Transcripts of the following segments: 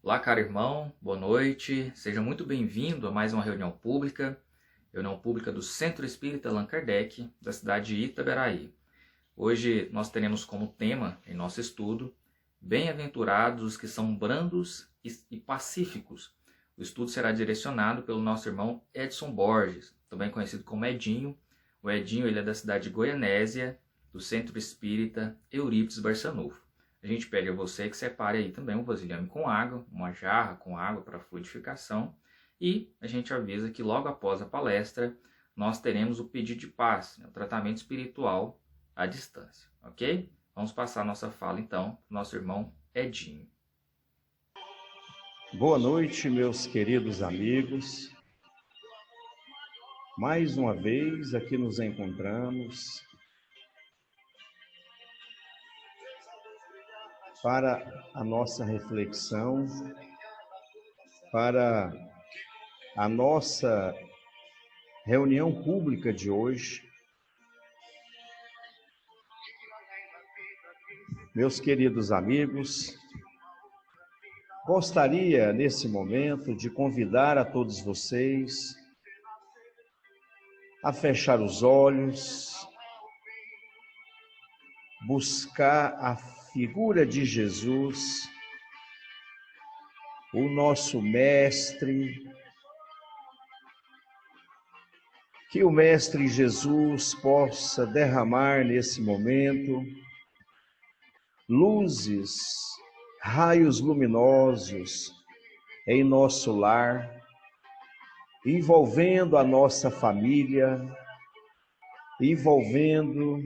Olá, caro irmão, boa noite. Seja muito bem-vindo a mais uma reunião pública do Centro Espírita Allan Kardec, da cidade de Itaberaí. Hoje nós teremos como tema, em nosso estudo, Bem-aventurados os que são brandos e pacíficos. O estudo será direcionado pelo nosso irmão Edson Borges, também conhecido como Edinho. O Edinho ele é da cidade de Goianésia, do Centro Espírita Eurípides Barçanufo. A gente pede a você que separe aí também um vasilhame com água, uma jarra com água para fluidificação, e a gente avisa que logo após a palestra nós teremos o pedido de paz, o tratamento espiritual à distância, ok? Vamos passar a nossa fala então para o nosso irmão Edinho. Boa noite, meus queridos amigos. Mais uma vez aqui nos encontramos para a nossa reflexão, para a nossa reunião pública de hoje. Meus queridos amigos, gostaria nesse momento de convidar a todos vocês a fechar os olhos, buscar a figura de Jesus, o nosso Mestre, que o Mestre Jesus possa derramar nesse momento luzes, raios luminosos em nosso lar, envolvendo a nossa família, envolvendo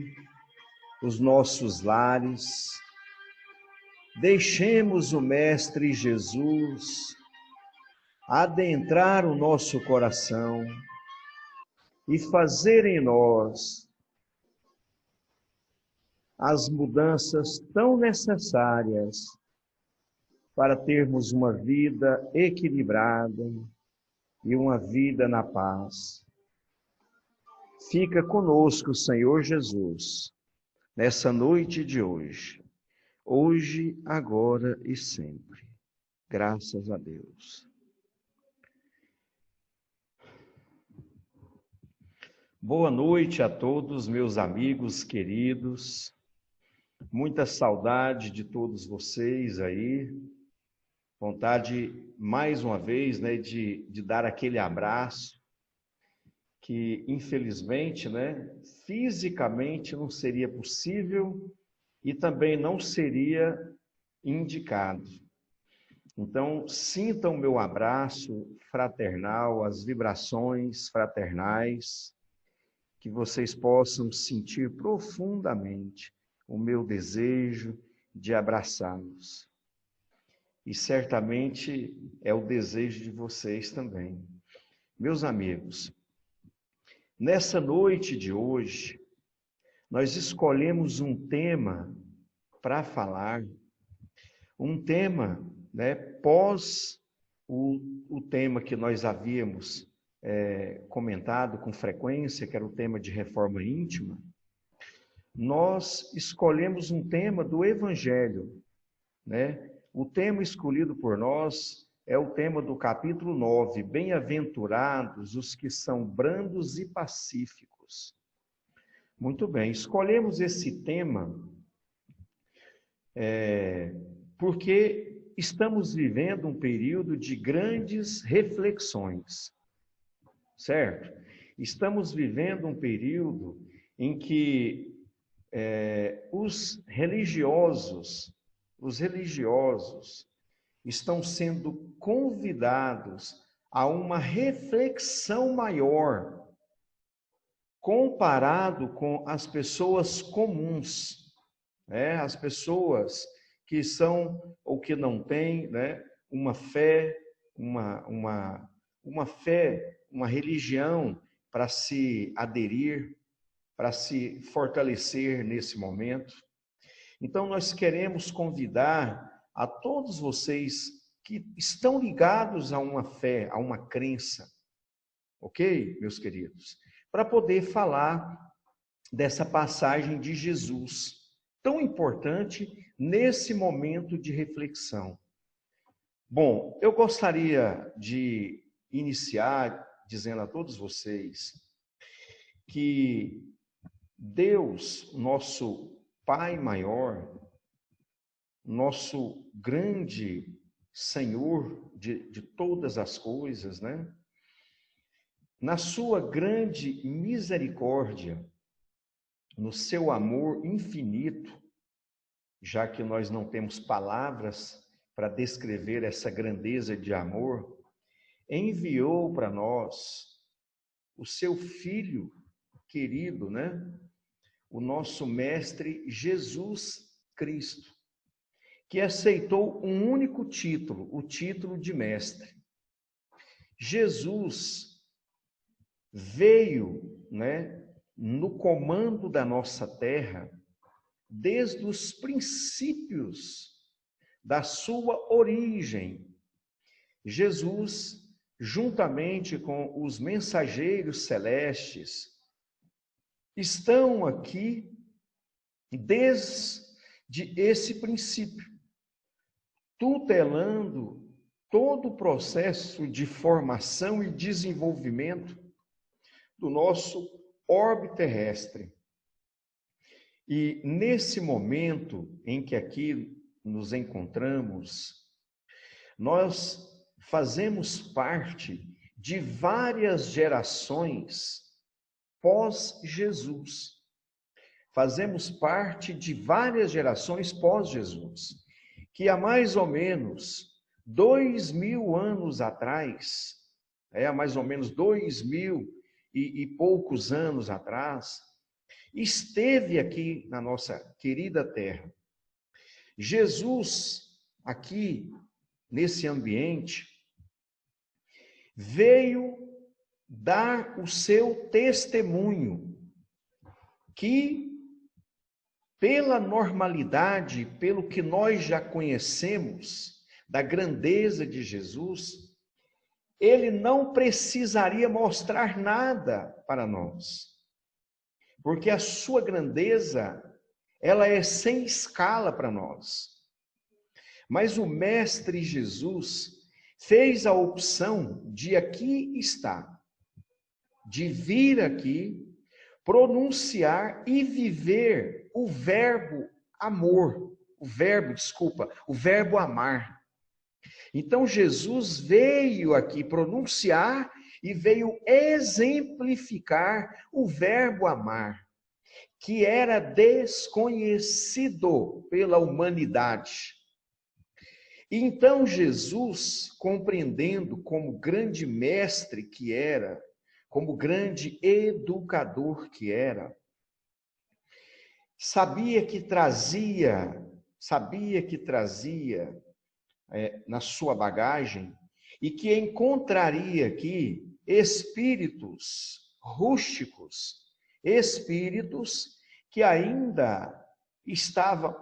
os nossos lares. Deixemos o Mestre Jesus adentrar o nosso coração e fazer em nós as mudanças tão necessárias para termos uma vida equilibrada e uma vida na paz. Fica conosco, Senhor Jesus, nessa noite de hoje, agora e sempre. Graças a Deus. Boa noite a todos, meus amigos queridos. Muita saudade de todos vocês aí. Vontade, mais uma vez, de dar aquele abraço que, infelizmente, fisicamente não seria possível e também não seria indicado. Então, sintam o meu abraço fraternal, as vibrações fraternais, que vocês possam sentir profundamente o meu desejo de abraçá-los. E certamente é o desejo de vocês também. Meus amigos, nessa noite de hoje, nós escolhemos um tema para falar, um tema, pós o tema que nós havíamos comentado com frequência, que era o tema de reforma íntima. Nós escolhemos um tema do Evangelho, O tema escolhido por nós é o tema do capítulo 9, Bem-aventurados os que são brandos e pacíficos. Muito bem, escolhemos esse tema porque estamos vivendo um período de grandes reflexões, certo? Estamos vivendo um período em que os religiosos estão sendo convidados a uma reflexão maior comparado com as pessoas comuns, as pessoas que são ou que não têm, uma fé, uma fé, uma religião para se aderir, para se fortalecer nesse momento. Então, nós queremos convidar a todos vocês que estão ligados a uma fé, a uma crença, ok, meus queridos? Para poder falar dessa passagem de Jesus, tão importante nesse momento de reflexão. Bom, eu gostaria de iniciar dizendo a todos vocês que Deus, nosso Pai maior, nosso grande Senhor de todas as coisas, né? Na sua grande misericórdia, no seu amor infinito, já que nós não temos palavras para descrever essa grandeza de amor, enviou para nós o seu Filho querido, né? O nosso Mestre Jesus Cristo, que aceitou um único título, o título de Mestre. Jesus veio, né, no comando da nossa terra, desde os princípios da sua origem. Jesus, juntamente com os mensageiros celestes, estão aqui desde esse princípio, tutelando todo o processo de formação e desenvolvimento do nosso orbe terrestre. E nesse momento em que aqui nos encontramos, nós fazemos parte de várias gerações pós-Jesus. Fazemos parte de várias gerações pós-Jesus, que há mais ou menos 2000 anos atrás, há mais ou menos 2000 e poucos anos atrás, esteve aqui na nossa querida terra. Jesus, aqui nesse ambiente, veio dar o seu testemunho, que pela normalidade, pelo que nós já conhecemos da grandeza de Jesus, ele não precisaria mostrar nada para nós, porque a sua grandeza, ela é sem escala para nós. Mas o Mestre Jesus fez a opção de aqui estar, de vir aqui, pronunciar e viver o verbo amor, o verbo amar. Então Jesus veio aqui pronunciar e veio exemplificar o verbo amar, que era desconhecido pela humanidade. Então Jesus, compreendendo como grande mestre que era, como grande educador que era, sabia que trazia na sua bagagem e que encontraria aqui espíritos rústicos, espíritos que ainda estavam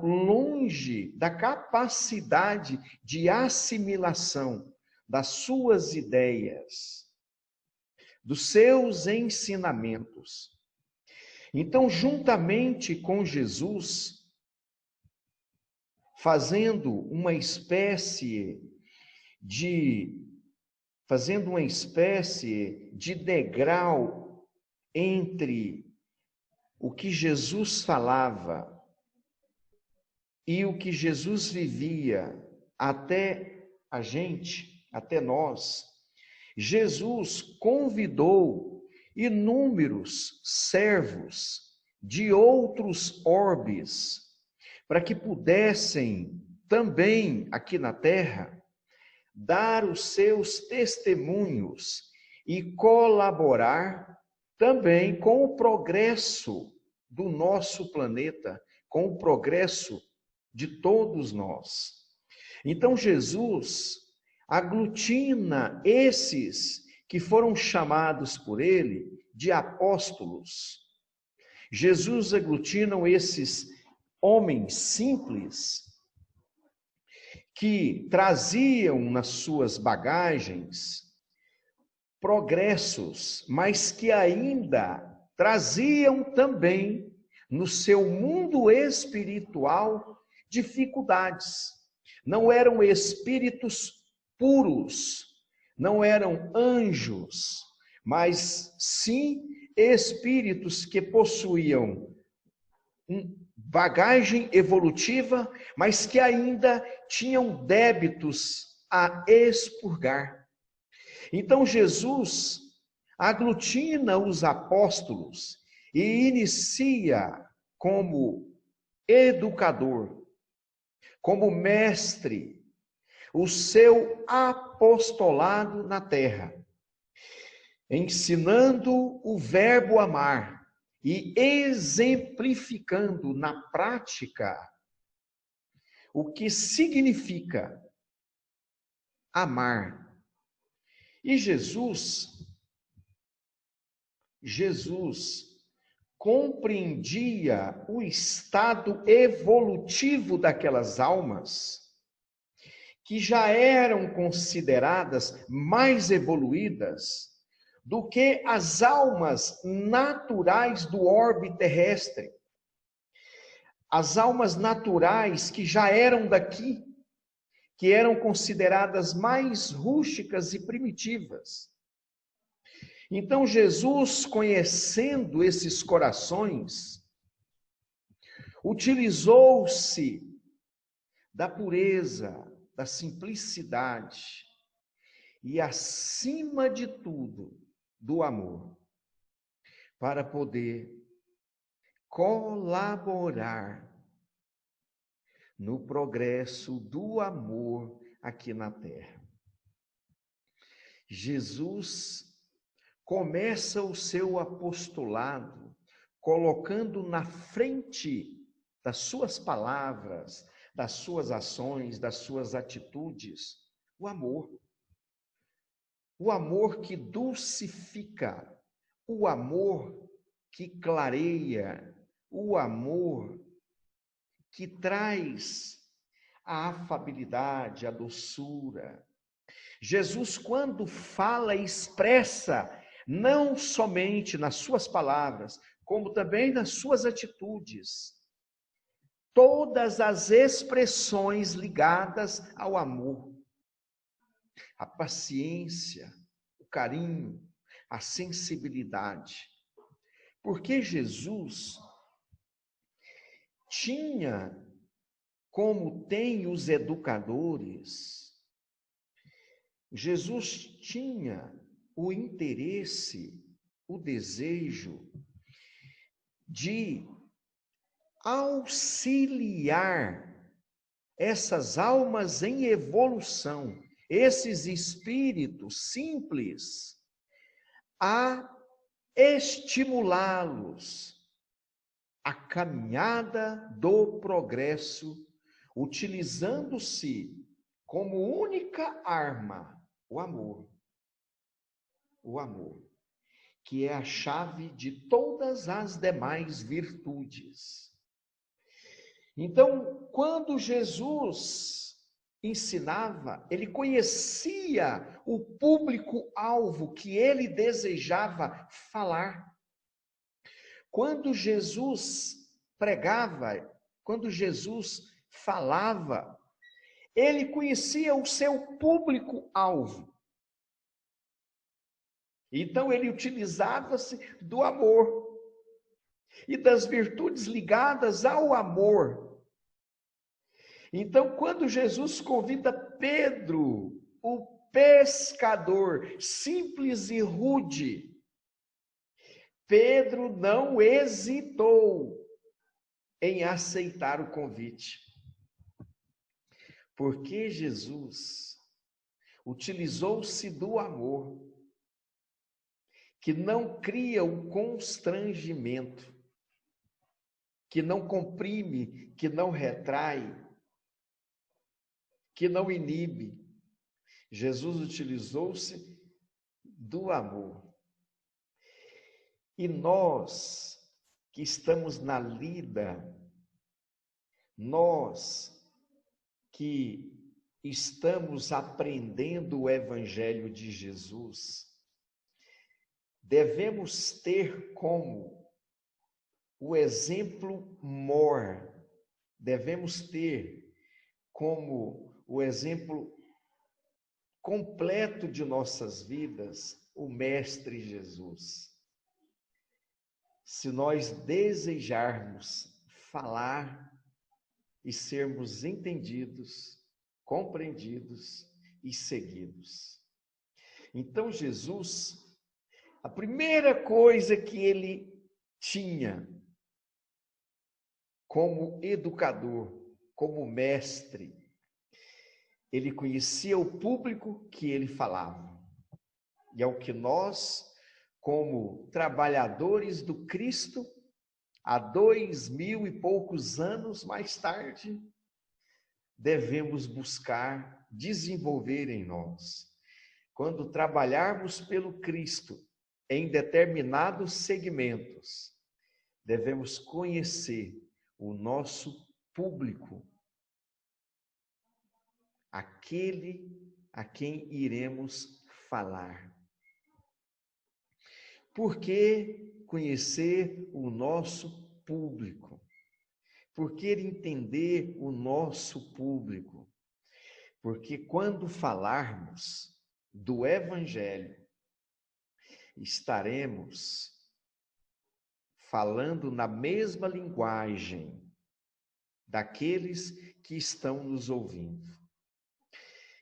longe da capacidade de assimilação das suas ideias, dos seus ensinamentos. Então, juntamente com Jesus, fazendo uma espécie de degrau entre o que Jesus falava e o que Jesus vivia até a gente, até nós, Jesus convidou inúmeros servos de outros orbes para que pudessem também aqui na Terra dar os seus testemunhos e colaborar também com o progresso do nosso planeta, com o progresso de todos nós. Então Jesus aglutina esses que foram chamados por ele de apóstolos. Jesus aglutina esses homens simples que traziam nas suas bagagens progressos, mas que ainda traziam também no seu mundo espiritual dificuldades. não eram espíritos puros, não eram anjos, mas sim espíritos que possuíam bagagem evolutiva, mas que ainda tinham débitos a expurgar. Então Jesus aglutina os apóstolos e inicia como educador, como mestre, o seu apostolado na terra, ensinando o verbo amar e exemplificando na prática o que significa amar. E Jesus compreendia o estado evolutivo daquelas almas que já eram consideradas mais evoluídas do que as almas naturais do orbe terrestre. As almas naturais que já eram daqui, que eram consideradas mais rústicas e primitivas. Então Jesus, conhecendo esses corações, utilizou-se da pureza, da simplicidade e, acima de tudo, do amor, para poder colaborar no progresso do amor aqui na terra. Jesus começa o seu apostolado colocando na frente das suas palavras, das suas ações, das suas atitudes, o amor. O amor que dulcifica, o amor que clareia, o amor que traz a afabilidade, a doçura. Jesus, quando fala, expressa, não somente nas suas palavras, como também nas suas atitudes, todas as expressões ligadas ao amor. A paciência, o carinho, a sensibilidade. Porque Jesus tinha, como tem os educadores, Jesus tinha o interesse, o desejo de auxiliar essas almas em evolução, esses espíritos simples, a estimulá-los à caminhada do progresso, utilizando-se como única arma o amor. O amor, que é a chave de todas as demais virtudes. Então, quando Jesus ensinava, ele conhecia o público-alvo que ele desejava falar. Quando Jesus pregava, quando Jesus falava, ele conhecia o seu público-alvo. Então, ele utilizava-se do amor e das virtudes ligadas ao amor. Então, quando Jesus convida Pedro, o pescador, simples e rude, Pedro não hesitou em aceitar o convite. Porque Jesus utilizou-se do amor, que não cria o constrangimento, que não comprime, que não retrai, que não inibe. Jesus utilizou-se do amor. E nós que estamos na lida, nós que estamos aprendendo o Evangelho de Jesus, devemos ter como o exemplo mor, devemos ter como o exemplo completo de nossas vidas, o Mestre Jesus. Se nós desejarmos falar e sermos entendidos, compreendidos e seguidos. Então, Jesus, a primeira coisa que ele tinha como educador, como mestre, ele conhecia o público que ele falava. E é o que nós, como trabalhadores do Cristo, há 2000 e poucos anos mais tarde, devemos buscar desenvolver em nós. Quando trabalharmos pelo Cristo em determinados segmentos, devemos conhecer o nosso público, aquele a quem iremos falar. Por que conhecer o nosso público? Por que entender o nosso público? Porque quando falarmos do Evangelho, estaremos falando na mesma linguagem daqueles que estão nos ouvindo.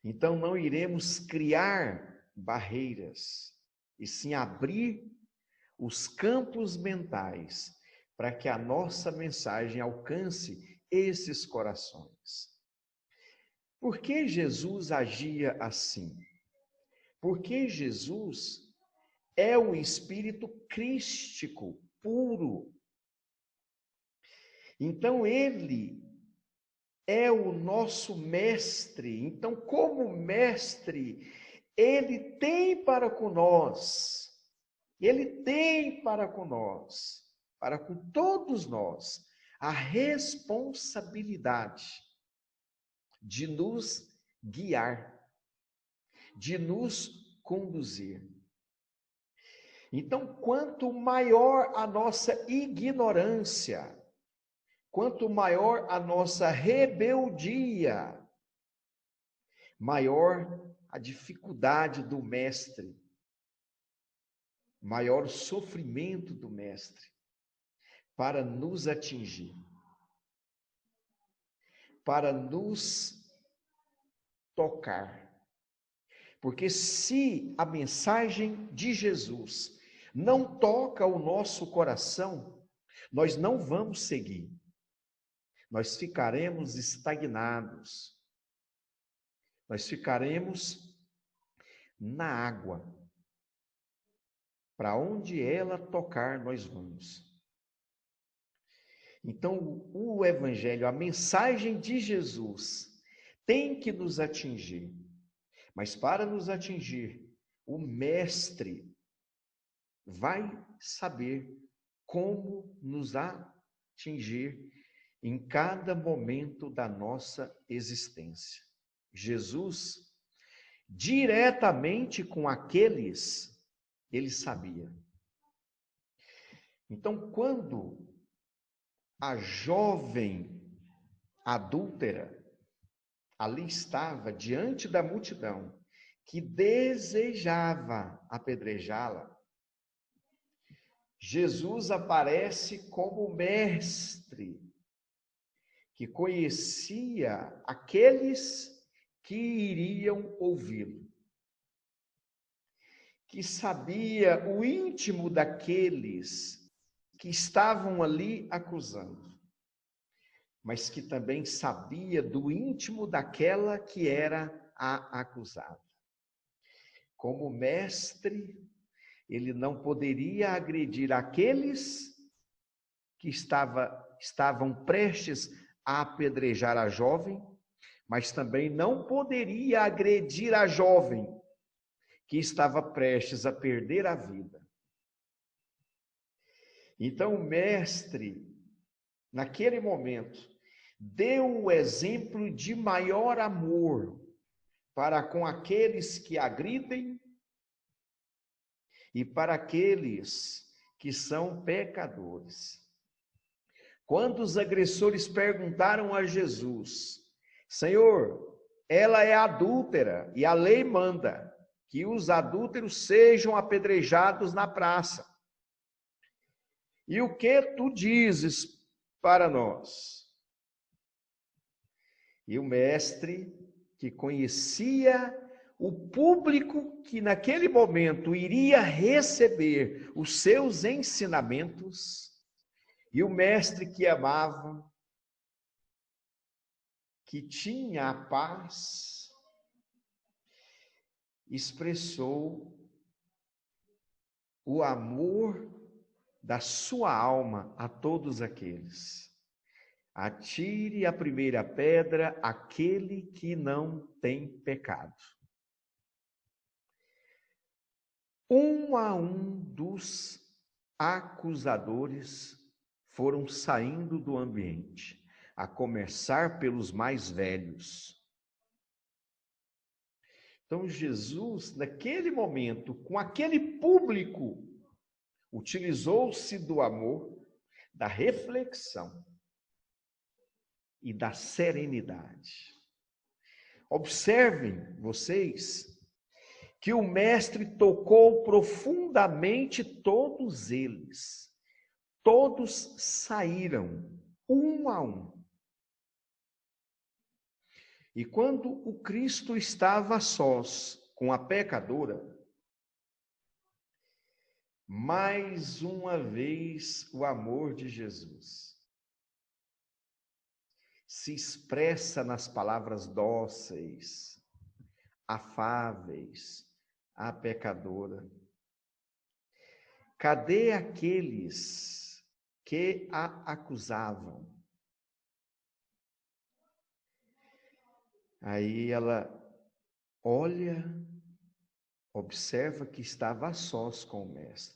Então, não iremos criar barreiras, e sim abrir os campos mentais para que a nossa mensagem alcance esses corações. Por que Jesus agia assim? Porque Jesus é o Espírito crístico, puro. Então, ele é o nosso mestre. Então, como mestre, ele tem para com nós, para com todos nós, a responsabilidade de nos guiar, de nos conduzir. Então, quanto maior a nossa ignorância, quanto maior a nossa rebeldia, maior a dificuldade do mestre, maior o sofrimento do mestre para nos atingir, para nos tocar. Porque se a mensagem de Jesus não toca o nosso coração, nós não vamos seguir. Nós ficaremos estagnados. Nós ficaremos na água. Para onde ela tocar, nós vamos. Então, o Evangelho, a mensagem de Jesus, tem que nos atingir. Mas para nos atingir, o Mestre vai saber como nos atingir em cada momento da nossa existência. Jesus, diretamente com aqueles, ele sabia. Então, quando a jovem adúltera ali estava diante da multidão que desejava apedrejá-la, Jesus aparece como mestre que conhecia aqueles que iriam ouvi-lo, que sabia o íntimo daqueles que estavam ali acusando, mas que também sabia do íntimo daquela que era a acusada. Como mestre, ele não poderia agredir aqueles que estavam prestes a apedrejar a jovem, mas também não poderia agredir a jovem que estava prestes a perder a vida. Então o mestre, naquele momento, deu o exemplo de maior amor para com aqueles que agridem e para aqueles que são pecadores. Quando os agressores perguntaram a Jesus: Senhor, ela é adúltera e a lei manda que os adúlteros sejam apedrejados na praça. E o que tu dizes para nós? E o mestre, que conhecia o público que naquele momento iria receber os seus ensinamentos, e o mestre que amava, que tinha a paz, expressou o amor da sua alma a todos aqueles. Atire a primeira pedra aquele que não tem pecado. Um a um dos acusadores foram saindo do ambiente, a começar pelos mais velhos. Então Jesus, naquele momento, com aquele público, utilizou-se do amor, da reflexão e da serenidade. Observem vocês que o mestre tocou profundamente todos eles. Todos saíram, um a um. E quando o Cristo estava a sós com a pecadora, mais uma vez o amor de Jesus se expressa nas palavras dóceis, afáveis, à pecadora. Cadê aqueles que a acusavam? Aí ela olha, observa que estava a sós com o mestre.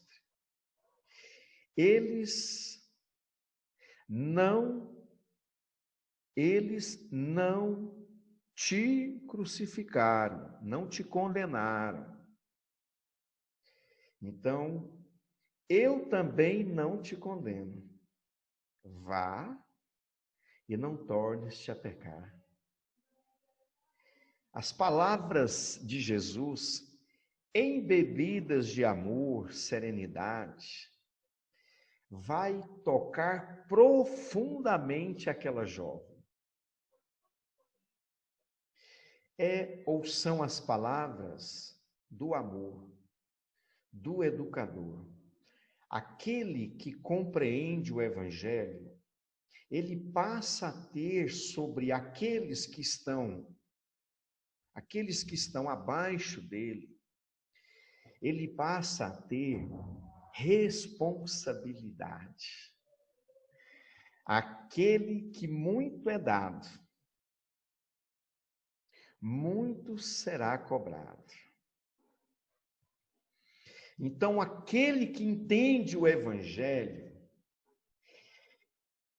Eles não te crucificaram, não te condenaram. Então, eu também não te condeno. Vá e não tornes-te a pecar. As palavras de Jesus, embebidas de amor, serenidade, vai tocar profundamente aquela jovem. Ou são as palavras do amor, do educador. Aquele que compreende o Evangelho, ele passa a ter sobre aqueles que estão abaixo dele, ele passa a ter responsabilidade. Aquele que muito é dado, muito será cobrado. Então, aquele que entende o Evangelho,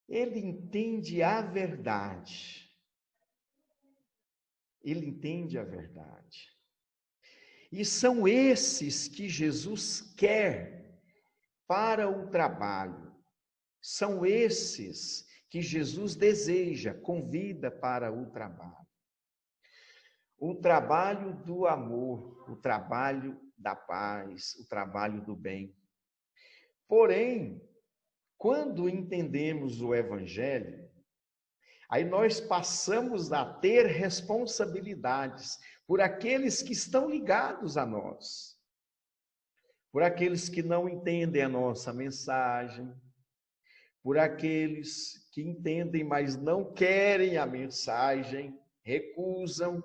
ele entende a verdade. Ele entende a verdade. E são esses que Jesus quer para o trabalho. São esses que Jesus deseja, convida para o trabalho. O trabalho do amor, o trabalho da paz, o trabalho do bem. Porém, quando entendemos o Evangelho, aí nós passamos a ter responsabilidades por aqueles que estão ligados a nós, por aqueles que não entendem a nossa mensagem, por aqueles que entendem, mas não querem a mensagem, recusam.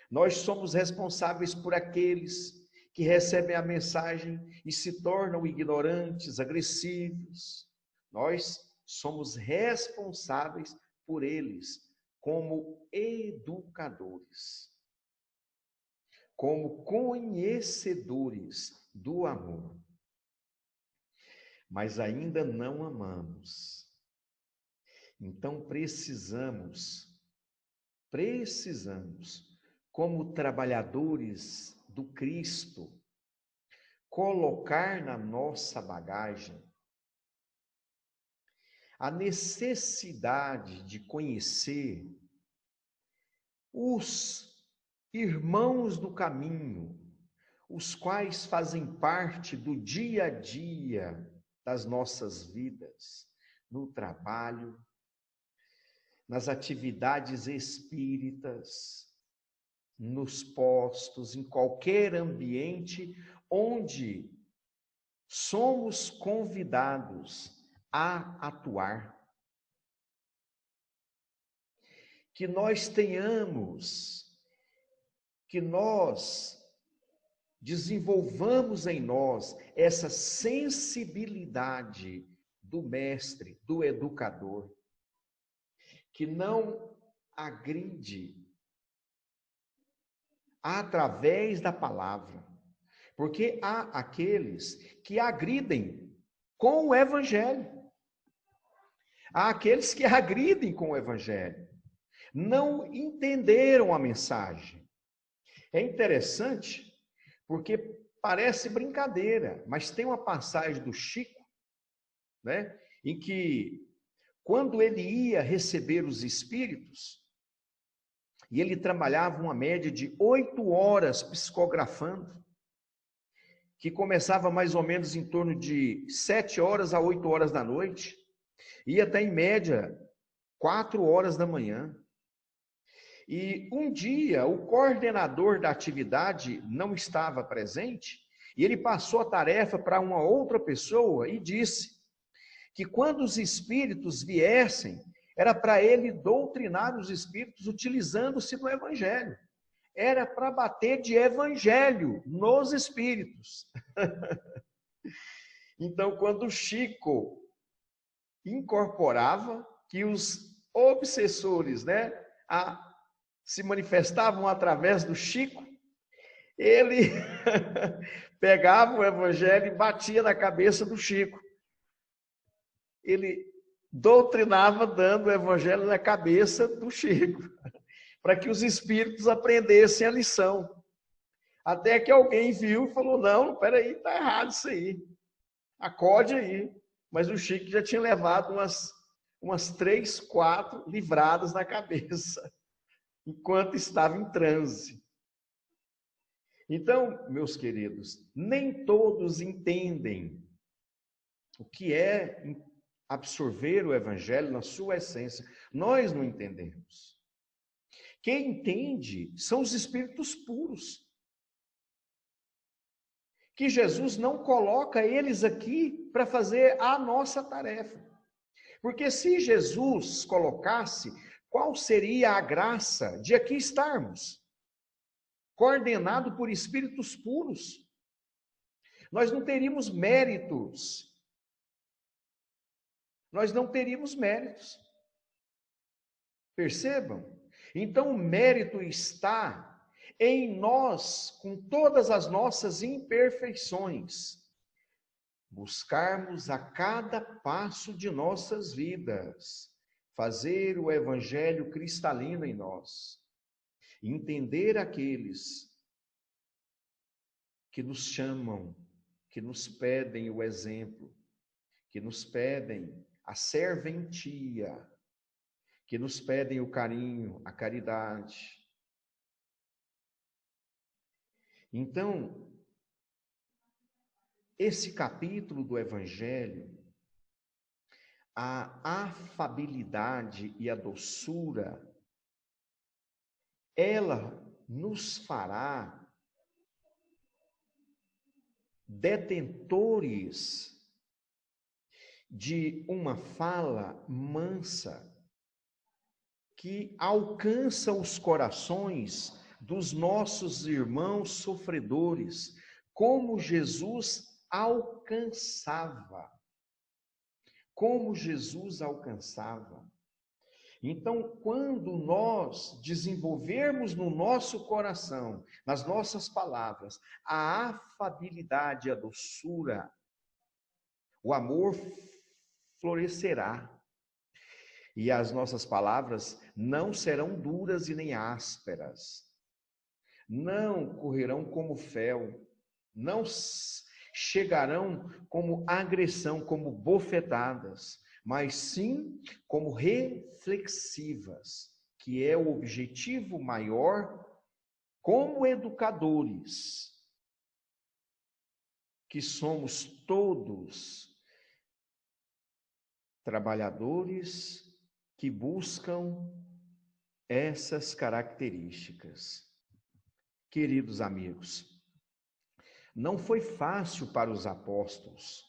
Nós somos responsáveis por aqueles que recebem a mensagem e se tornam ignorantes, agressivos. Nós somos responsáveis por eles como educadores, como conhecedores do amor. Mas ainda não amamos. Então precisamos, como trabalhadores do Cristo, colocar na nossa bagagem a necessidade de conhecer os irmãos do caminho, os quais fazem parte do dia a dia das nossas vidas, no trabalho, nas atividades espíritas, nos postos, em qualquer ambiente onde somos convidados a atuar. Que nós tenhamos, que nós desenvolvamos em nós essa sensibilidade do mestre, do educador, que não agride através da palavra, porque há aqueles que agridem com o evangelho, há aqueles que agridem com o evangelho, não entenderam a mensagem. É interessante, porque parece brincadeira, mas tem uma passagem do Chico, né, em que quando ele ia receber os espíritos, e ele trabalhava uma média de 8 horas psicografando, que começava mais ou menos em torno de 7 horas a 8 horas da noite, ia até em média 4 horas da manhã. E um dia o coordenador da atividade não estava presente, e ele passou a tarefa para uma outra pessoa e disse que quando os espíritos viessem, era para ele doutrinar os espíritos utilizando-se do evangelho. Era para bater de evangelho nos espíritos. Então, quando o Chico incorporava, que os obsessores, né, se manifestavam através do Chico, ele pegava o evangelho e batia na cabeça do Chico. Ele doutrinava dando o evangelho na cabeça do Chico, para que os espíritos aprendessem a lição. Até que alguém viu e falou, não, peraí, está errado isso aí. Acorde aí. Mas o Chico já tinha levado umas 3, 4 livradas na cabeça, enquanto estava em transe. Então, meus queridos, nem todos entendem o que é absorver o evangelho na sua essência. Nós não entendemos. Quem entende são os espíritos puros, que Jesus não coloca eles aqui para fazer a nossa tarefa. Porque se Jesus colocasse, qual seria a graça de aqui estarmos? Coordenado por espíritos puros. Nós não teríamos méritos. Nós não teríamos méritos. Percebam? Então o mérito está em nós, com todas as nossas imperfeições, buscarmos a cada passo de nossas vidas, fazer o evangelho cristalino em nós, entender aqueles que nos chamam, que nos pedem o exemplo, que nos pedem a serventia, que nos pedem o carinho, a caridade. Então, esse capítulo do Evangelho, a afabilidade e a doçura, ela nos fará detentores de uma fala mansa que alcança os corações dos nossos irmãos sofredores, como Jesus alcançava. Como Jesus alcançava. Então, quando nós desenvolvermos no nosso coração, nas nossas palavras, a afabilidade e a doçura, o amor florescerá. E as nossas palavras não serão duras e nem ásperas. Não correrão como fel, não chegarão como agressão, como bofetadas, mas sim como reflexivas, que é o objetivo maior, como educadores, que somos todos trabalhadores que buscam essas características. Queridos amigos, não foi fácil para os apóstolos,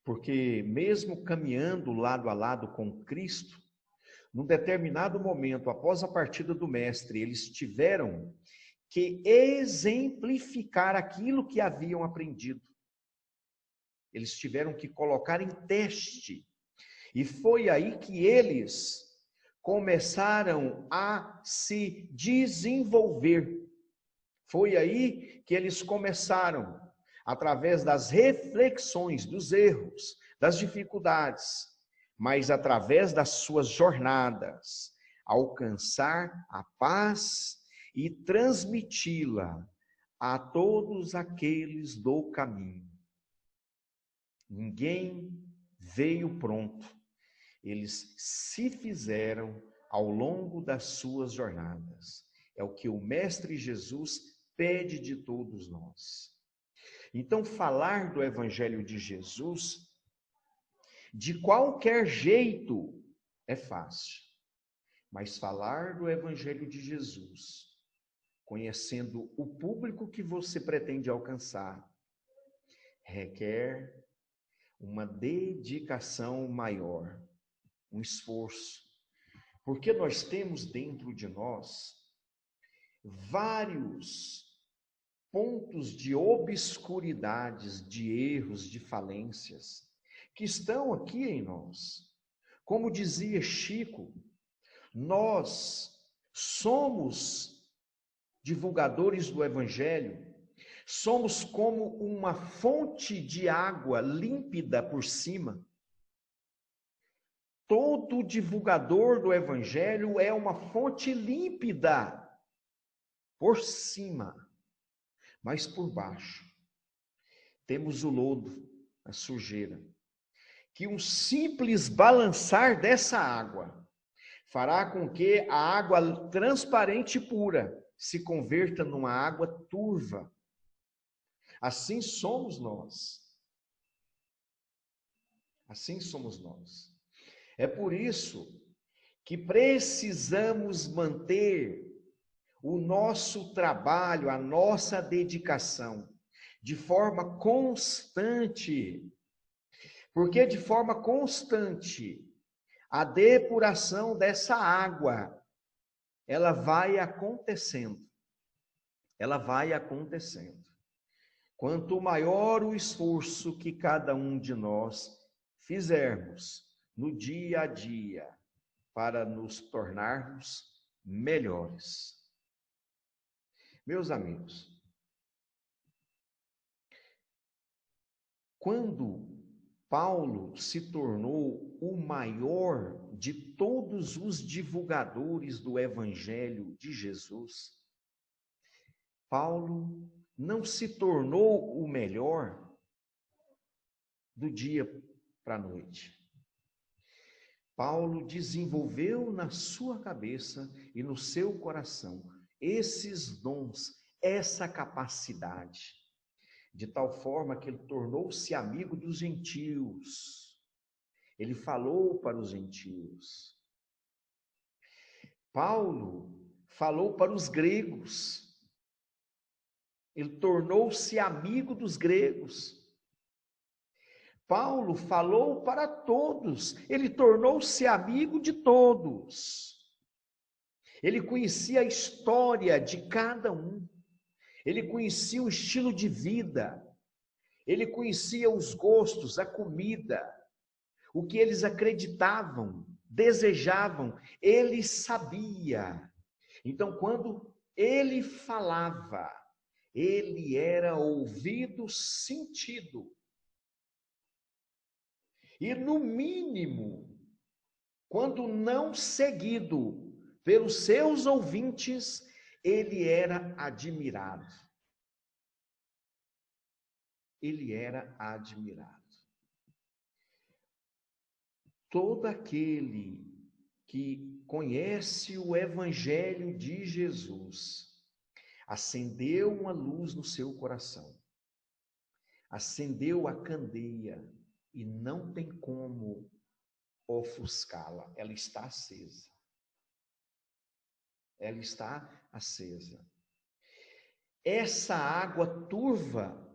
porque mesmo caminhando lado a lado com Cristo, num determinado momento, após a partida do Mestre, eles tiveram que exemplificar aquilo que haviam aprendido. Eles tiveram que colocar em teste. E foi aí que eles começaram a se desenvolver. Foi aí que eles começaram, através das reflexões, dos erros, das dificuldades, mas através das suas jornadas, alcançar a paz e transmiti-la a todos aqueles do caminho. Ninguém veio pronto. Eles se fizeram ao longo das suas jornadas. É o que o Mestre Jesus pede de todos nós. Então, falar do Evangelho de Jesus, de qualquer jeito, é fácil. Mas falar do Evangelho de Jesus, conhecendo o público que você pretende alcançar, requer uma dedicação maior, um esforço. Porque nós temos dentro de nós vários pontos de obscuridades, de erros, de falências, que estão aqui em nós. Como dizia Chico, nós somos divulgadores do Evangelho, somos como uma fonte de água límpida por cima. Todo divulgador do Evangelho é uma fonte límpida por cima, mas por baixo temos o lodo, a sujeira, que um simples balançar dessa água fará com que a água transparente e pura se converta numa água turva. Assim somos nós. Assim somos nós. É por isso que precisamos manter o nosso trabalho, a nossa dedicação, de forma constante. Porque de forma constante, a depuração dessa água, ela vai acontecendo. Ela vai acontecendo. Quanto maior o esforço que cada um de nós fizermos no dia a dia para nos tornarmos melhores. Meus amigos, quando Paulo se tornou o maior de todos os divulgadores do Evangelho de Jesus, Paulo não se tornou o melhor do dia para a noite. Paulo desenvolveu na sua cabeça e no seu coração esses dons, essa capacidade, de tal forma que ele tornou-se amigo dos gentios. Ele falou para os gentios. Paulo falou para os gregos. Ele tornou-se amigo dos gregos. Paulo falou para todos. Ele tornou-se amigo de todos. Ele conhecia a história de cada um. Ele conhecia o estilo de vida. Ele conhecia os gostos, a comida, o que eles acreditavam, desejavam. Ele sabia. Então, quando ele falava, ele era ouvido, sentido. E no mínimo, quando não seguido pelos seus ouvintes, ele era admirado. Ele era admirado. Todo aquele que conhece o Evangelho de Jesus, acendeu uma luz no seu coração, acendeu a candeia e não tem como ofuscá-la, ela está acesa. Ela está acesa. Essa água turva,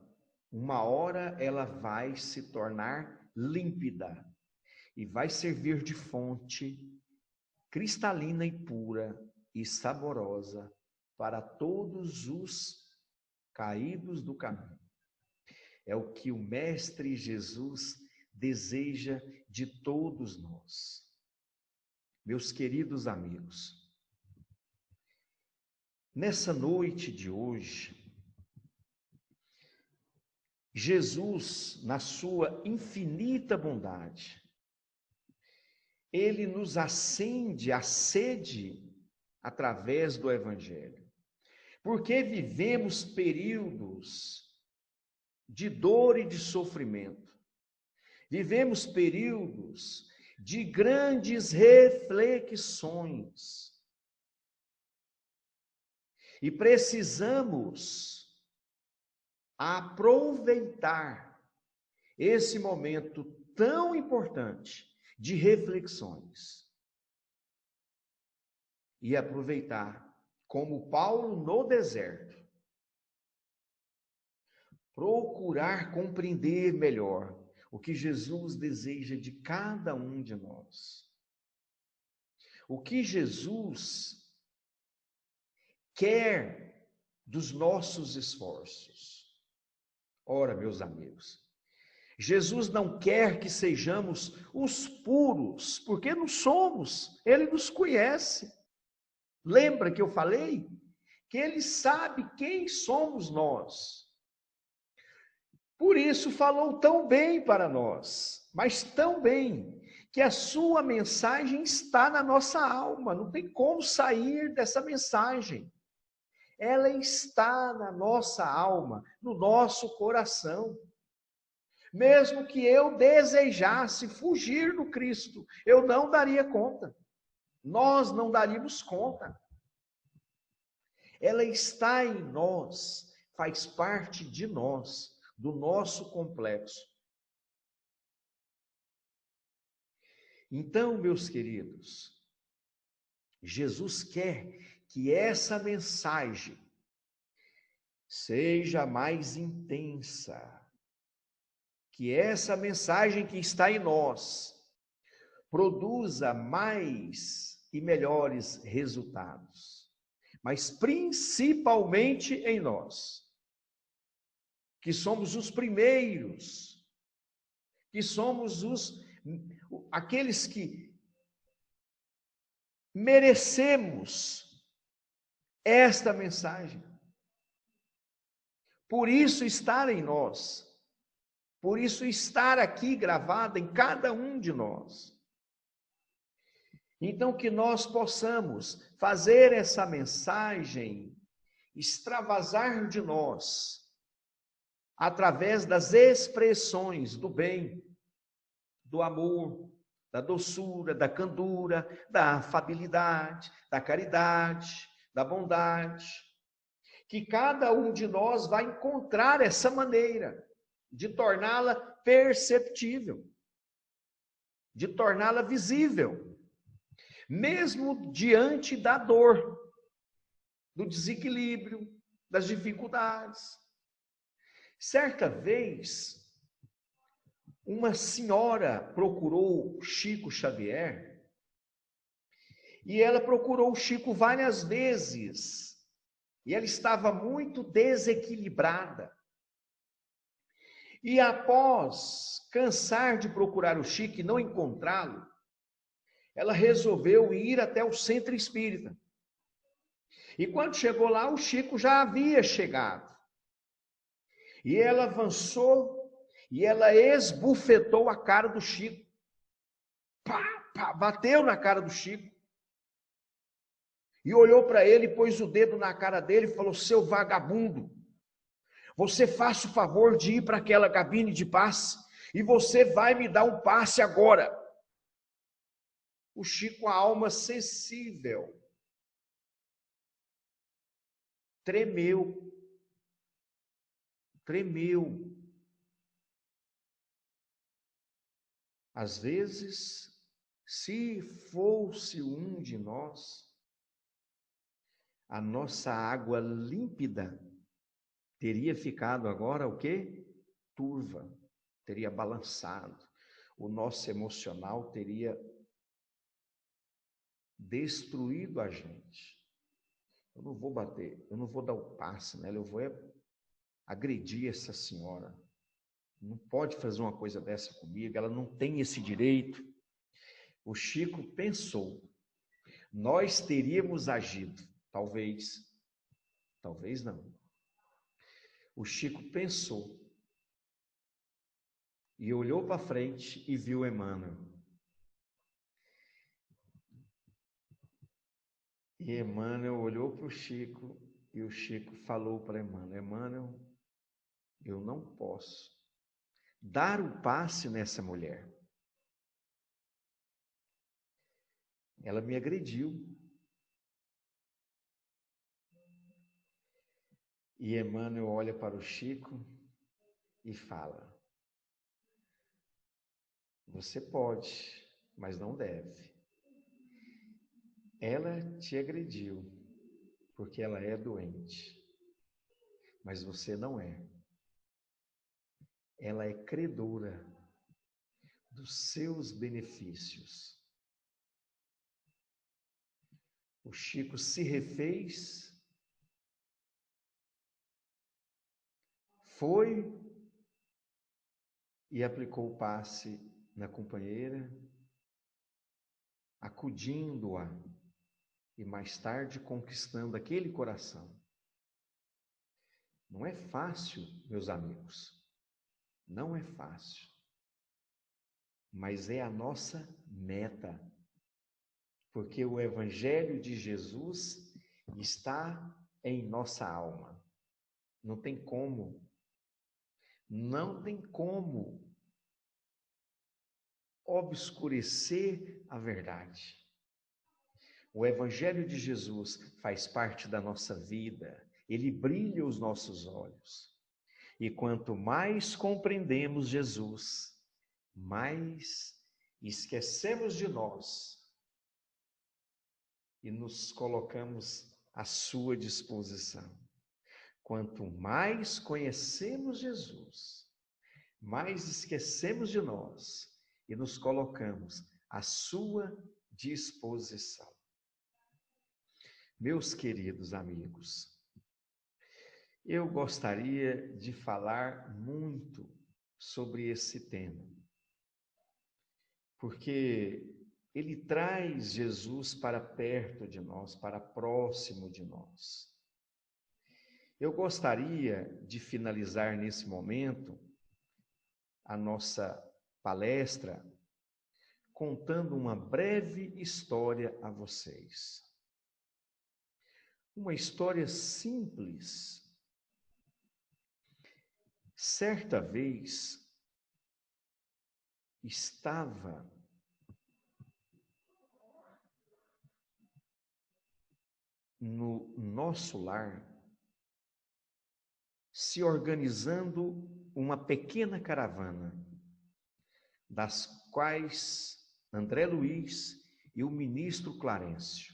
uma hora ela vai se tornar límpida e vai servir de fonte cristalina e pura e saborosa para todos os caídos do caminho. É o que o Mestre Jesus deseja de todos nós. Meus queridos amigos, nessa noite de hoje, Jesus, na sua infinita bondade, ele nos acende a sede através do Evangelho. Porque vivemos períodos de dor e de sofrimento. Vivemos períodos de grandes reflexões. E precisamos aproveitar esse momento tão importante de reflexões. E aproveitar, como Paulo no deserto, procurar compreender melhor o que Jesus deseja de cada um de nós. O que Jesus quer dos nossos esforços. Ora, meus amigos, Jesus não quer que sejamos os puros, porque não somos, Ele nos conhece. Lembra que eu falei? Que Ele sabe quem somos nós. Por isso falou tão bem para nós, mas tão bem, que a sua mensagem está na nossa alma, não tem como sair dessa mensagem. Ela está na nossa alma, no nosso coração. Mesmo que eu desejasse fugir do Cristo, eu não daria conta. Nós não daríamos conta. Ela está em nós, faz parte de nós, do nosso complexo. Então, meus queridos, Jesus quer que essa mensagem seja mais intensa, que essa mensagem que está em nós produza mais e melhores resultados, mas principalmente em nós, que somos os primeiros, que somos aqueles que merecemos esta mensagem. Por isso estar em nós, por isso estar aqui gravada em cada um de nós. Então que nós possamos fazer essa mensagem extravasar de nós, através das expressões do bem, do amor, da doçura, da candura, da afabilidade, da caridade, da bondade, que cada um de nós vai encontrar essa maneira de torná-la perceptível, de torná-la visível, mesmo diante da dor, do desequilíbrio, das dificuldades. Certa vez, uma senhora procurou Chico Xavier e ela procurou o Chico várias vezes. E ela estava muito desequilibrada. E após cansar de procurar o Chico e não encontrá-lo, ela resolveu ir até o centro espírita. E quando chegou lá, o Chico já havia chegado. E ela avançou e ela esbufetou a cara do Chico. Pá, pá, bateu na cara do Chico. E olhou para ele, pôs o dedo na cara dele e falou: seu vagabundo, você faça o favor de ir para aquela cabine de passe e você vai me dar um passe agora. O Chico, a alma sensível, tremeu. Às vezes, se fosse um de nós, a nossa água límpida teria ficado agora o quê? Turva, teria balançado. O nosso emocional teria destruído a gente. Eu não vou bater, eu não vou dar o passe nela, eu vou agredir essa senhora. Não pode fazer uma coisa dessa comigo, ela não tem esse direito. O Chico pensou, nós teríamos agido, talvez não. O Chico pensou e olhou para frente e viu Emmanuel. E Emmanuel olhou para o Chico e o Chico falou para Emmanuel, Emmanuel, eu não posso dar o passe nessa mulher. Ela me agrediu. E Emmanuel olha para o Chico e fala, você pode, mas não deve. Ela te agrediu, porque ela é doente, mas você não é. Ela é credora dos seus benefícios. O Chico se refez, foi e aplicou o passe na companheira, acudindo-a e mais tarde conquistando aquele coração. Não é fácil, meus amigos, não é fácil, mas é a nossa meta, porque o Evangelho de Jesus está em nossa alma. Não tem como obscurecer a verdade. O Evangelho de Jesus faz parte da nossa vida, ele brilha os nossos olhos. E quanto mais compreendemos Jesus, mais esquecemos de nós e nos colocamos à sua disposição. Quanto mais conhecemos Jesus, mais esquecemos de nós e nos colocamos à sua disposição. Meus queridos amigos, eu gostaria de falar muito sobre esse tema, porque ele traz Jesus para perto de nós, para próximo de nós. Eu gostaria de finalizar nesse momento a nossa palestra contando uma breve história a vocês. Uma história simples. Certa vez, estava no nosso lar se organizando uma pequena caravana, das quais André Luiz e o ministro Clarencio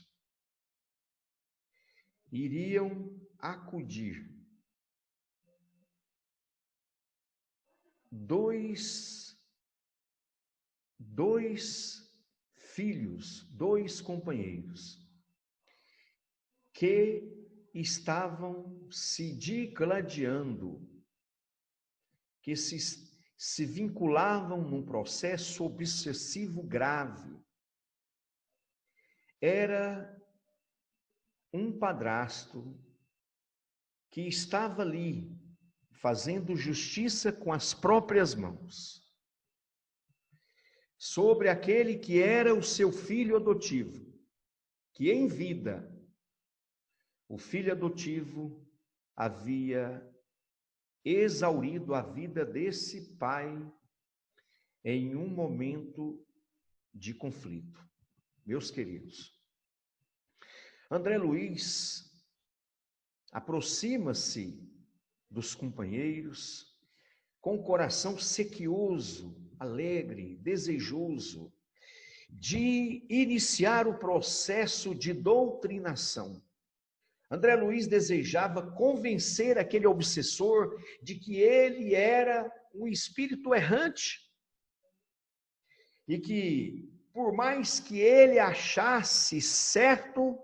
iriam acudir dois filhos, dois companheiros, que estavam se digladiando, que se vinculavam num processo obsessivo grave. Era um padrasto que estava ali fazendo justiça com as próprias mãos sobre aquele que era o seu filho adotivo, que em vida o filho adotivo havia exaurido a vida desse pai em um momento de conflito. meus queridos, André Luiz aproxima-se dos companheiros com o coração sequioso, alegre, desejoso de iniciar o processo de doutrinação. André Luiz desejava convencer aquele obsessor de que ele era um espírito errante e que, por mais que ele achasse certo,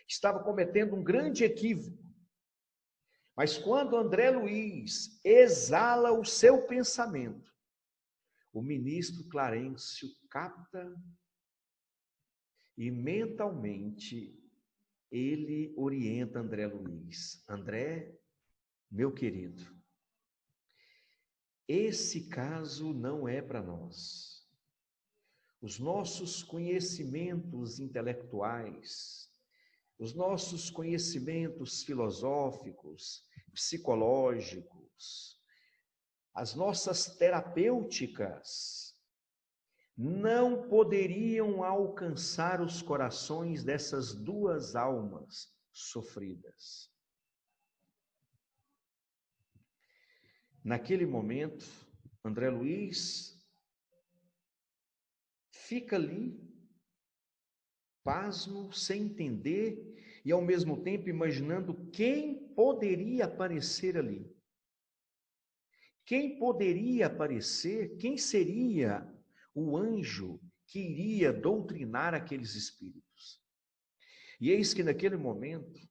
estava cometendo um grande equívoco. Mas quando André Luiz exala o seu pensamento, o ministro Clarencio capta e mentalmente ele orienta André Luiz. André, meu querido, esse caso não é para nós. Os nossos conhecimentos intelectuais, os nossos conhecimentos filosóficos, psicológicos, as nossas terapêuticas não poderiam alcançar os corações dessas duas almas sofridas. Naquele momento, André Luiz fica ali, pasmo, sem entender e ao mesmo tempo imaginando quem poderia aparecer ali. Quem poderia aparecer, quem seria o anjo que iria doutrinar aqueles espíritos? E eis que naquele momento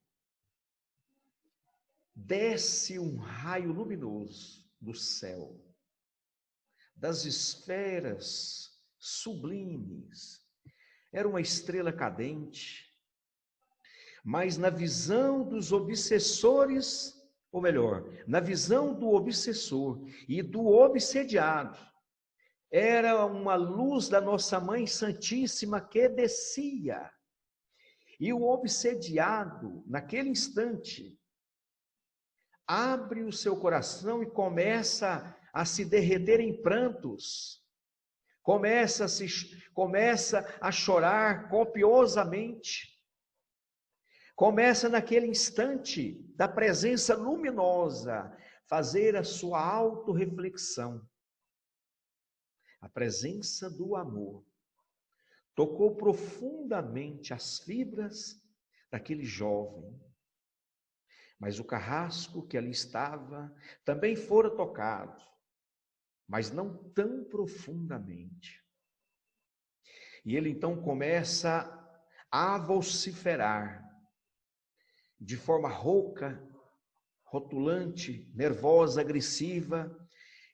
desce um raio luminoso do céu, das esferas sublimes. Era uma estrela cadente, mas na visão dos obsessores, ou melhor, na visão do obsessor e do obsediado, era uma luz da nossa Mãe Santíssima que descia. E o obsediado, naquele instante, abre o seu coração e começa a se derreter em prantos, começa a chorar copiosamente, começa naquele instante da presença luminosa fazer a sua autorreflexão. A presença do amor tocou profundamente as fibras daquele jovem. Mas o carrasco que ali estava também fora tocado, mas não tão profundamente. E ele então começa a vociferar de forma rouca, rotulante, nervosa, agressiva.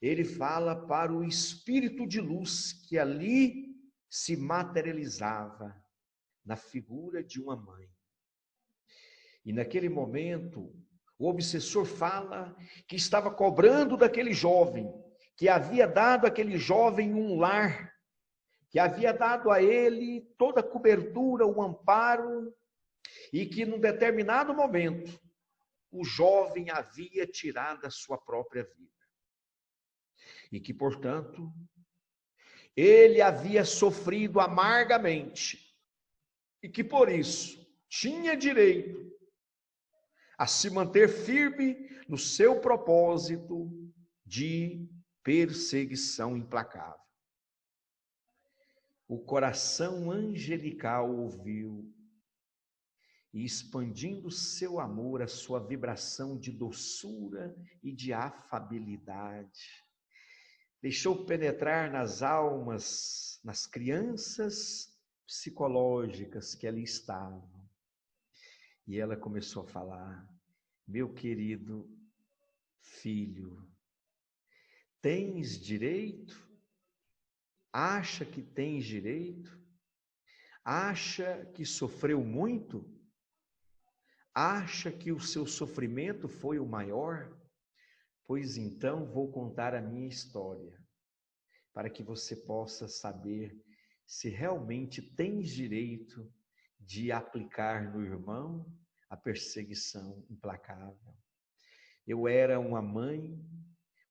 Ele fala para o espírito de luz que ali se materializava na figura de uma mãe. E naquele momento, o obsessor fala que estava cobrando daquele jovem, que havia dado àquele jovem um lar, que havia dado a ele toda a cobertura, o amparo, e que num determinado momento, o jovem havia tirado a sua própria vida. E que, portanto, ele havia sofrido amargamente, e que por isso tinha direito a se manter firme no seu propósito de perseguição implacável. O coração angelical ouviu e, expandindo seu amor, a sua vibração de doçura e de afabilidade, deixou penetrar nas almas, nas crianças psicológicas que ali estavam. E ela começou a falar: meu querido filho, tens direito? Acha que tens direito? Acha que sofreu muito? Acha que o seu sofrimento foi o maior? Pois então vou contar a minha história, para que você possa saber se realmente tens direito de aplicar no irmão a perseguição implacável. Eu era uma mãe,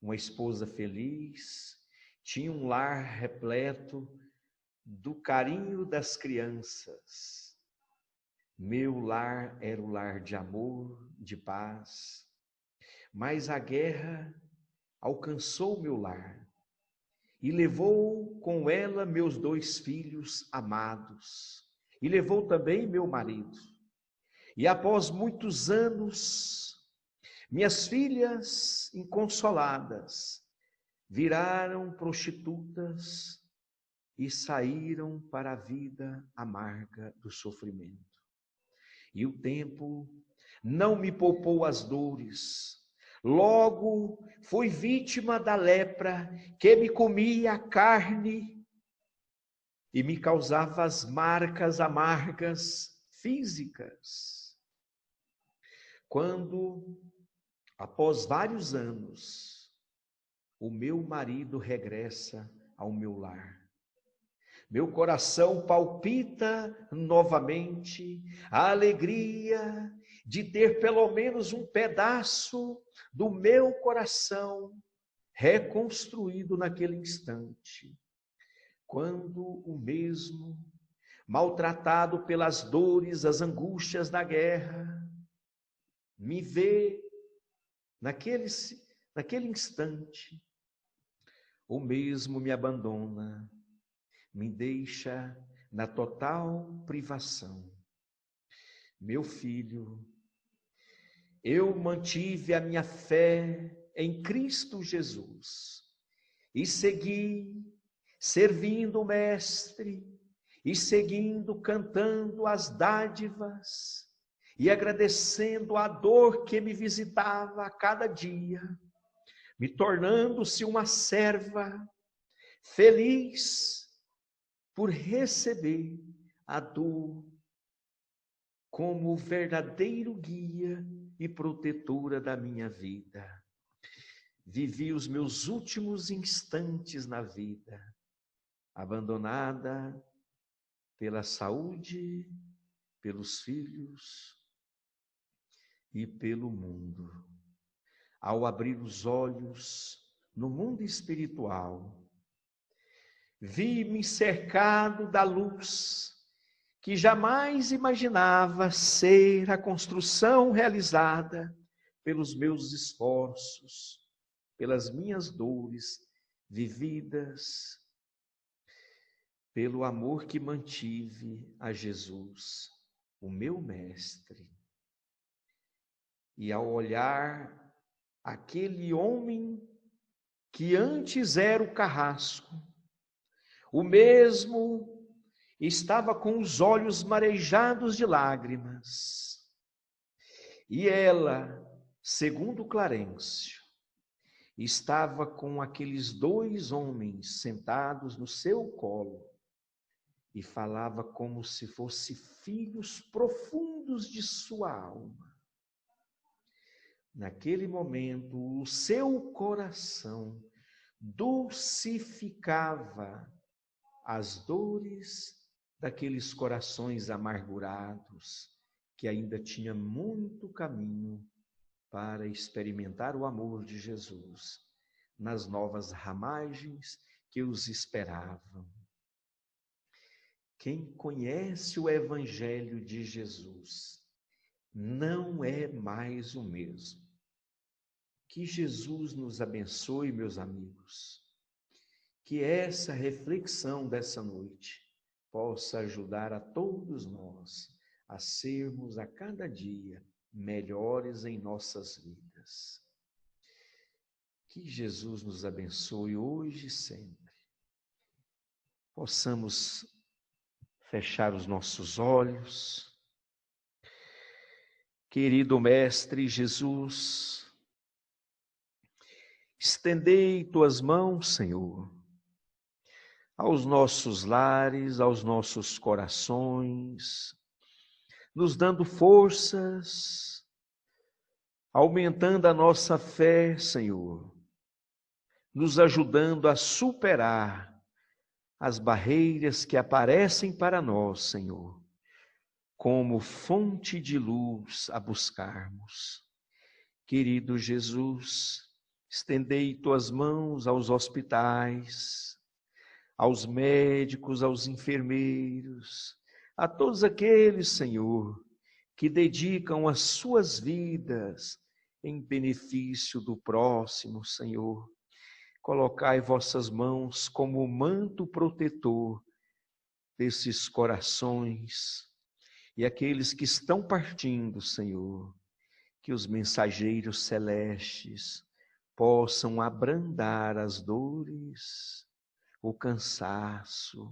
uma esposa feliz, tinha um lar repleto do carinho das crianças. Meu lar era o lar de amor, de paz, mas a guerra alcançou meu lar e levou com ela meus 2 filhos amados, e levou também meu marido. E após muitos anos, minhas filhas inconsoladas viraram prostitutas e saíram para a vida amarga do sofrimento. E o tempo não me poupou as dores. Logo fui vítima da lepra que me comia a carne e me causava as marcas amargas físicas. Quando, após vários anos, o meu marido regressa ao meu lar, meu coração palpita novamente a alegria de ter pelo menos um pedaço do meu coração reconstruído naquele instante. Quando o mesmo, maltratado pelas dores, as angústias da guerra, me vê naquele instante, o mesmo me abandona, me deixa na total privação. Meu filho, eu mantive a minha fé em Cristo Jesus e segui servindo o Mestre e seguindo cantando as dádivas e agradecendo a dor que me visitava a cada dia, me tornando-se uma serva feliz por receber a dor como o verdadeiro guia e protetora da minha vida. Vivi os meus últimos instantes na vida, abandonada pela saúde, pelos filhos e pelo mundo. Ao abrir os olhos no mundo espiritual, vi-me cercado da luz que jamais imaginava ser a construção realizada pelos meus esforços, pelas minhas dores vividas, pelo amor que mantive a Jesus, o meu Mestre. E ao olhar aquele homem que antes era o carrasco, o mesmo estava com os olhos marejados de lágrimas. E ela, segundo Clarencio, estava com aqueles 2 homens sentados no seu colo e falava como se fossem filhos profundos de sua alma. Naquele momento, o seu coração dulcificava as dores daqueles corações amargurados que ainda tinha muito caminho para experimentar o amor de Jesus nas novas ramagens que os esperavam. Quem conhece o Evangelho de Jesus não é mais o mesmo. Que Jesus nos abençoe, meus amigos. Que essa reflexão dessa noite possa ajudar a todos nós a sermos a cada dia melhores em nossas vidas. Que Jesus nos abençoe hoje e sempre. Possamos fechar os nossos olhos. Querido Mestre Jesus, estendei tuas mãos, Senhor, aos nossos lares, aos nossos corações, nos dando forças, aumentando a nossa fé, Senhor, nos ajudando a superar as barreiras que aparecem para nós, Senhor, como fonte de luz a buscarmos. Querido Jesus, estendei tuas mãos aos hospitais, aos médicos, aos enfermeiros, a todos aqueles, Senhor, que dedicam as suas vidas em benefício do próximo, Senhor. Colocai vossas mãos como manto protetor desses corações e aqueles que estão partindo, Senhor, que os mensageiros celestes possam abrandar as dores, o cansaço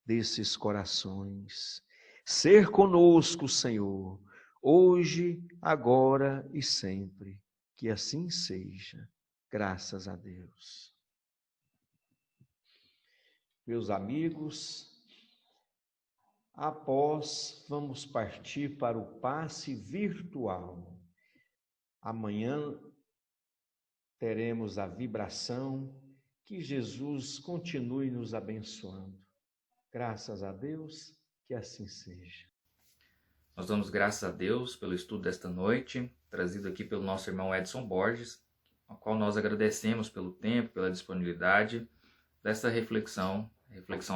desses corações. Ser conosco, Senhor, hoje, agora e sempre. Que assim seja. Graças a Deus. Meus amigos, após vamos partir para o passe virtual. Amanhã teremos a vibração. Que Jesus continue nos abençoando. Graças a Deus, que assim seja. Nós damos graças a Deus pelo estudo desta noite, trazido aqui pelo nosso irmão Edson Borges, ao qual nós agradecemos pelo tempo, pela disponibilidade desta reflexão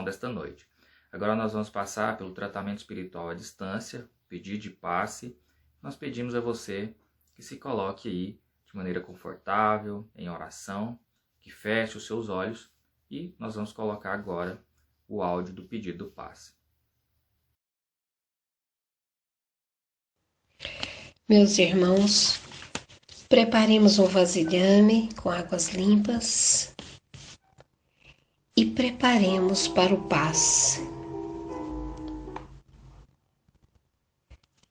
desta noite. Agora nós vamos passar pelo tratamento espiritual à distância, pedido de passe. Nós pedimos a você que se coloque aí de maneira confortável, em oração, que feche os seus olhos e nós vamos colocar agora o áudio do pedido do passe. Meus irmãos, preparemos um vasilhame com águas limpas e preparemos para o passe.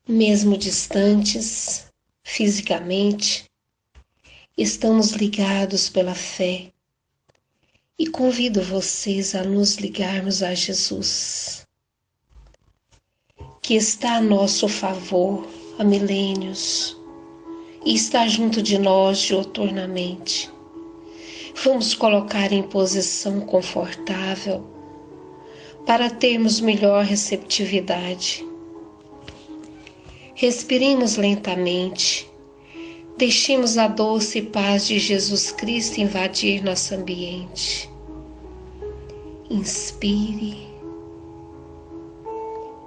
Mesmo distantes, fisicamente, estamos ligados pela fé e convido vocês a nos ligarmos a Jesus, que está a nosso favor há milênios e está junto de nós diuturnamente. Vamos colocar em posição confortável para termos melhor receptividade. Respiremos lentamente. Deixemos a doce paz de Jesus Cristo invadir nosso ambiente. Inspire,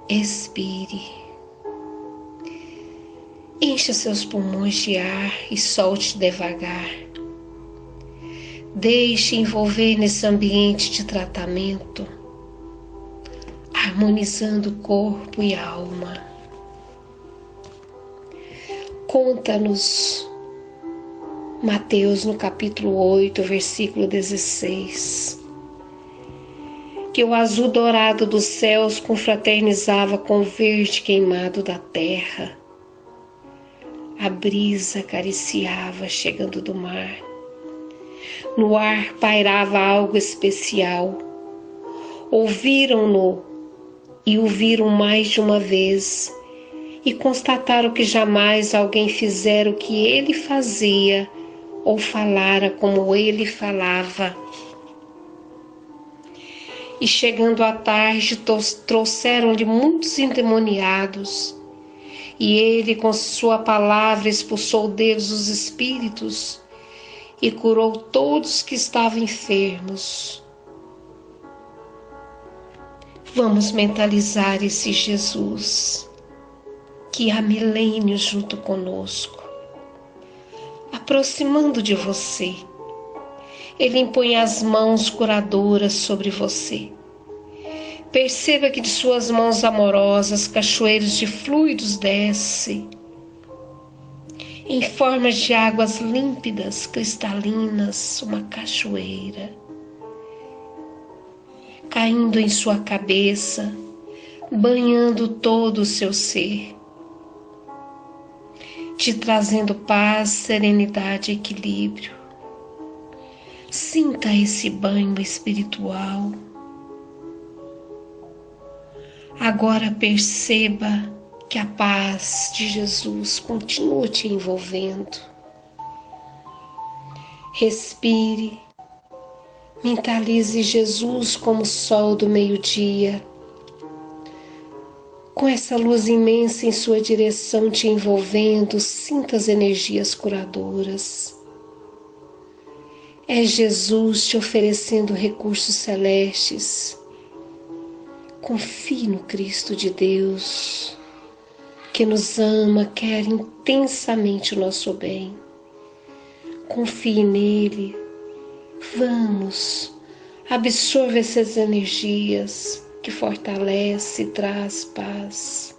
expire. Encha seus pulmões de ar e solte devagar. Deixe envolver nesse ambiente de tratamento, harmonizando corpo e alma. Conta-nos Mateus no capítulo 8, versículo 16, que o azul dourado dos céus confraternizava com o verde queimado da terra. A brisa acariciava chegando do mar. No ar pairava algo especial. Ouviram-no e o viram mais de uma vez e constataram que jamais alguém fizera o que ele fazia ou falara como ele falava. E chegando à tarde, trouxeram-lhe muitos endemoniados, e ele com sua palavra expulsou deles os espíritos e curou todos que estavam enfermos. Vamos mentalizar esse Jesus que há milênios junto conosco, aproximando de você. Ele impõe as mãos curadoras sobre você. Perceba que de suas mãos amorosas cachoeiros de fluidos descem, em forma de águas límpidas, cristalinas, uma cachoeira, caindo em sua cabeça, banhando todo o seu ser, te trazendo paz, serenidade e equilíbrio. Sinta esse banho espiritual. Agora perceba que a paz de Jesus continua te envolvendo. Respire, mentalize Jesus como o sol do meio-dia, com essa luz imensa em sua direção te envolvendo. Sinta as energias curadoras. É Jesus te oferecendo recursos celestes. Confie no Cristo de Deus, que nos ama, quer intensamente o nosso bem. Confie nele. Vamos, absorva essas energias que fortalece e traz paz.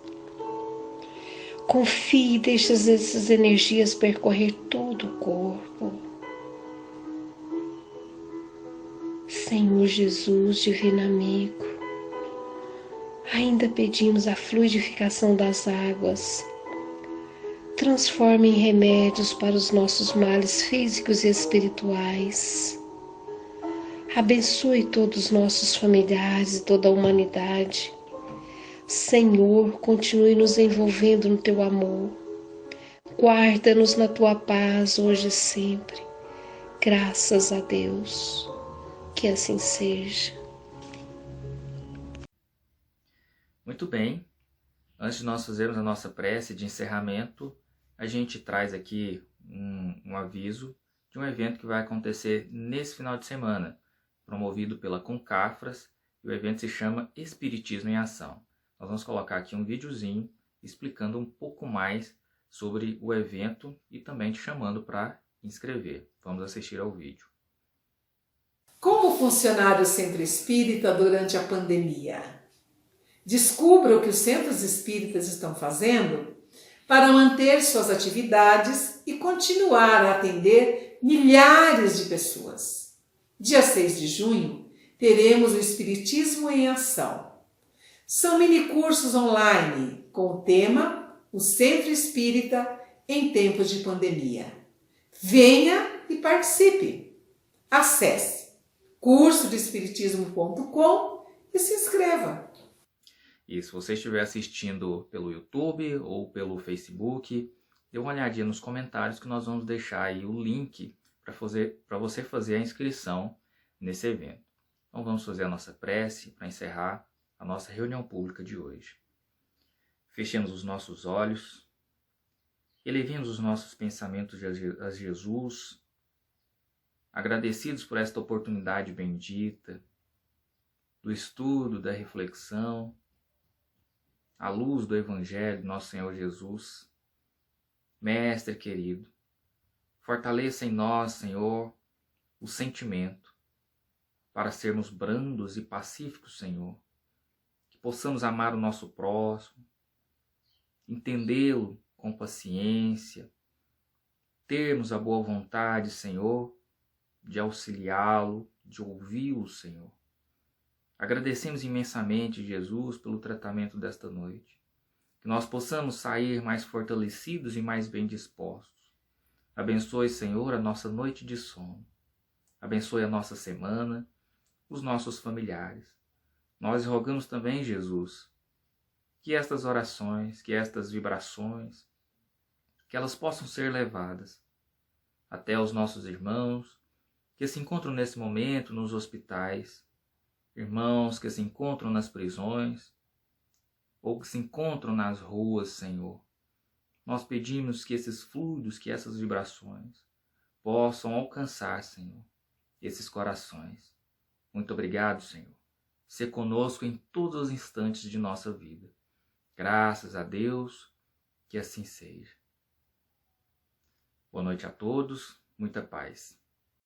Confie e deixe essas energias percorrer todo o corpo. Senhor Jesus, Divino Amigo, ainda pedimos a fluidificação das águas. Transforme em remédios para os nossos males físicos e espirituais. Abençoe todos os nossos familiares e toda a humanidade. Senhor, continue nos envolvendo no Teu amor. Guarda-nos na Tua paz hoje e sempre. Graças a Deus. Que assim seja. Muito bem. Antes de nós fazermos a nossa prece de encerramento, a gente traz aqui um aviso de um evento que vai acontecer nesse final de semana, promovido pela Concafras, e o evento se chama Espiritismo em Ação. Nós vamos colocar aqui um videozinho explicando um pouco mais sobre o evento e também te chamando para inscrever. Vamos assistir ao vídeo. Como funcionar o Centro Espírita durante a pandemia? Descubra o que os centros espíritas estão fazendo para manter suas atividades e continuar a atender milhares de pessoas. Dia 6 de junho, teremos o Espiritismo em Ação. São minicursos online com o tema O Centro Espírita em Tempos de Pandemia. Venha e participe. Acesse cursodoespiritismo.com e se inscreva. E se você estiver assistindo pelo YouTube ou pelo Facebook, dê uma olhadinha nos comentários que nós vamos deixar aí o link para você fazer a inscrição nesse evento. Então vamos fazer a nossa prece para encerrar a nossa reunião pública de hoje. Fechemos os nossos olhos, elevemos os nossos pensamentos a Jesus, agradecidos por esta oportunidade bendita, do estudo, da reflexão, à luz do Evangelho do nosso Senhor Jesus. Mestre querido, fortaleça em nós, Senhor, o sentimento para sermos brandos e pacíficos, Senhor, que possamos amar o nosso próximo, entendê-lo com paciência, termos a boa vontade, Senhor, de auxiliá-lo, de ouvi-lo, Senhor. Agradecemos imensamente, Jesus, pelo tratamento desta noite. Que nós possamos sair mais fortalecidos e mais bem dispostos. Abençoe, Senhor, a nossa noite de sono. Abençoe a nossa semana, os nossos familiares. Nós rogamos também, Jesus, que estas orações, que estas vibrações, que elas possam ser levadas até os nossos irmãos, que se encontram nesse momento nos hospitais, irmãos que se encontram nas prisões, ou que se encontram nas ruas, Senhor. Nós pedimos que esses fluidos, que essas vibrações possam alcançar, Senhor, esses corações. Muito obrigado, Senhor. Sê conosco em todos os instantes de nossa vida. Graças a Deus, que assim seja. Boa noite a todos, muita paz.